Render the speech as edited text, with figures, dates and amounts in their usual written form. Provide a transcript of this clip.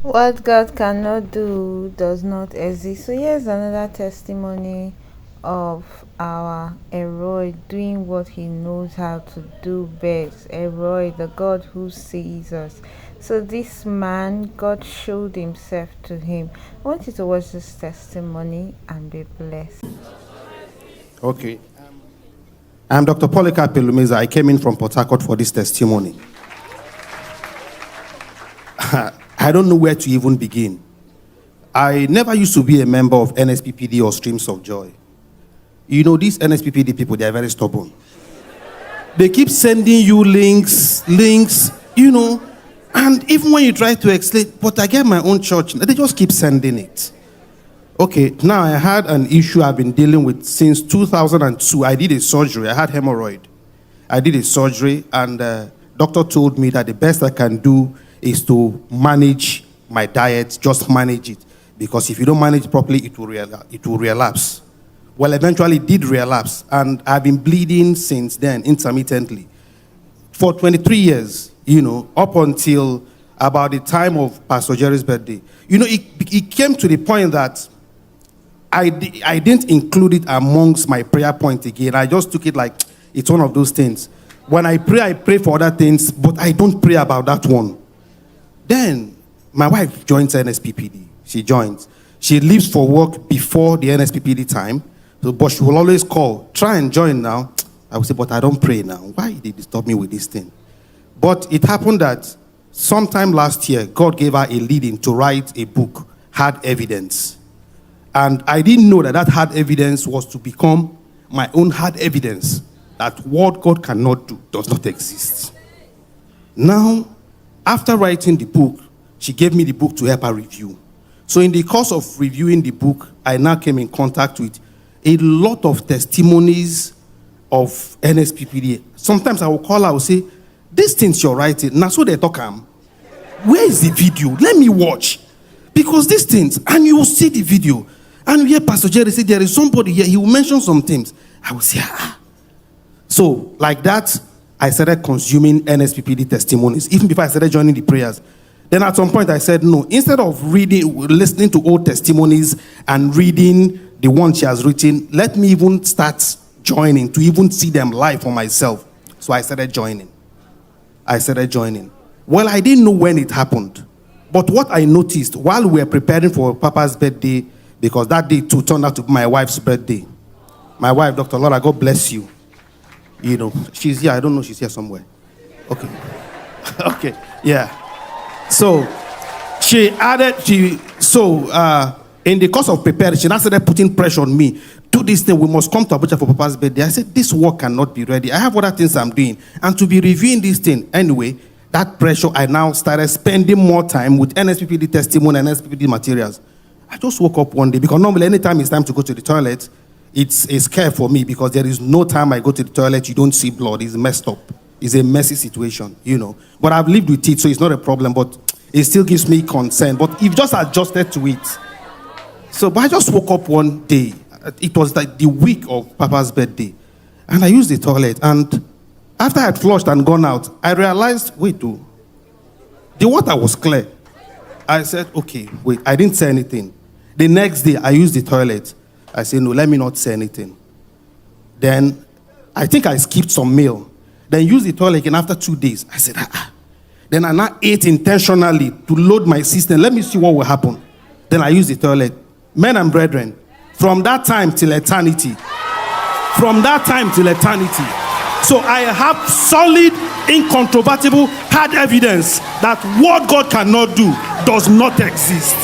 What God cannot do does not exist. So here's another testimony of our Elroy doing what he knows how to do best. Elroy, the God who sees us. So this man, God showed himself to him. I want you to watch this testimony and be blessed. Okay. I'm Dr. Polycarp Pelumeza. I came in from Port Harcourt for this testimony. I don't know where to even begin. I never used to be a member of NSPPD or Streams of Joy. You know, these NSPPD people, they are very stubborn. They keep sending you links, you know, and even when you try to explain, but I get my own church, they just keep sending it. Okay, now I had an issue I've been dealing with since 2002. I did a surgery. I had hemorrhoid. I did a surgery, and doctor told me that the best I can do is to manage my diet, just manage it. Because if you don't manage it properly, it will relapse. Well, eventually it did relapse, and I've been bleeding since then, intermittently. For 23 years, you know, up until about the time of Pastor Jerry's birthday. You know, it came to the point that I didn't include it amongst my prayer point again. I just took it like it's one of those things. When I pray for other things, but I don't pray about that one. Then my wife joins NSPPD. She joins. She leaves for work before the NSPPD time, but she will always call, try and join now. I will say, but I don't pray now. Why did they disturb me with this thing? But it happened that sometime last year, God gave her a leading to write a book, Hard Evidence. And I didn't know that hard evidence was to become my own hard evidence that what God cannot do does not exist. Now, after writing the book, she gave me the book to help her review. So in the course of reviewing the book, I now came in contact with a lot of testimonies of NSPPD. Sometimes I will call her, I will say, these things you're writing, now so they talk, where is the video? Let me watch. Because these things, and you will see the video. And you hear Pastor Jerry say, there is somebody here, he will mention some things. I will say, So, like that, I started consuming NSPPD testimonies, even before I started joining the prayers. Then at some point I said, no, instead of listening to old testimonies and reading the one she has written, let me even start joining to even see them live for myself. So I started joining. Well, I didn't know when it happened. But what I noticed while we were preparing for Papa's birthday, because that day too turned out to be my wife's birthday. My wife, Dr. Laura, God bless you. You know, she's here. I don't know, she's here somewhere. Okay. Okay, yeah. So, in the course of preparing, she now started putting pressure on me. Do this thing, we must come to Abuja for Papa's birthday. I said, this work cannot be ready. I have other things I'm doing. And to be reviewing this thing, anyway, that pressure, I now started spending more time with NSPPD testimony and NSPPD materials. I just woke up one day, because normally anytime it's time to go to the toilet, it's a scare for me, because there is no time I go to the toilet, you don't see blood. It's messed up. It's a messy situation, you know. But I've lived with it, so it's not a problem, but it still gives me concern. But you've just adjusted to it. So, but I just woke up one day. It was like the week of Papa's birthday. And I used the toilet. And after I had flushed and gone out, I realized, the water was clear. I said, okay, wait, I didn't say anything. The next day, I used the toilet. I said, no, let me not say anything. Then, I think I skipped some meal. Then used the toilet again after 2 days. I said, Then I now ate intentionally to load my system. Let me see what will happen. Then I used the toilet. Men and brethren, from that time till eternity. So I have solid, incontrovertible, hard evidence that what God cannot do does not exist.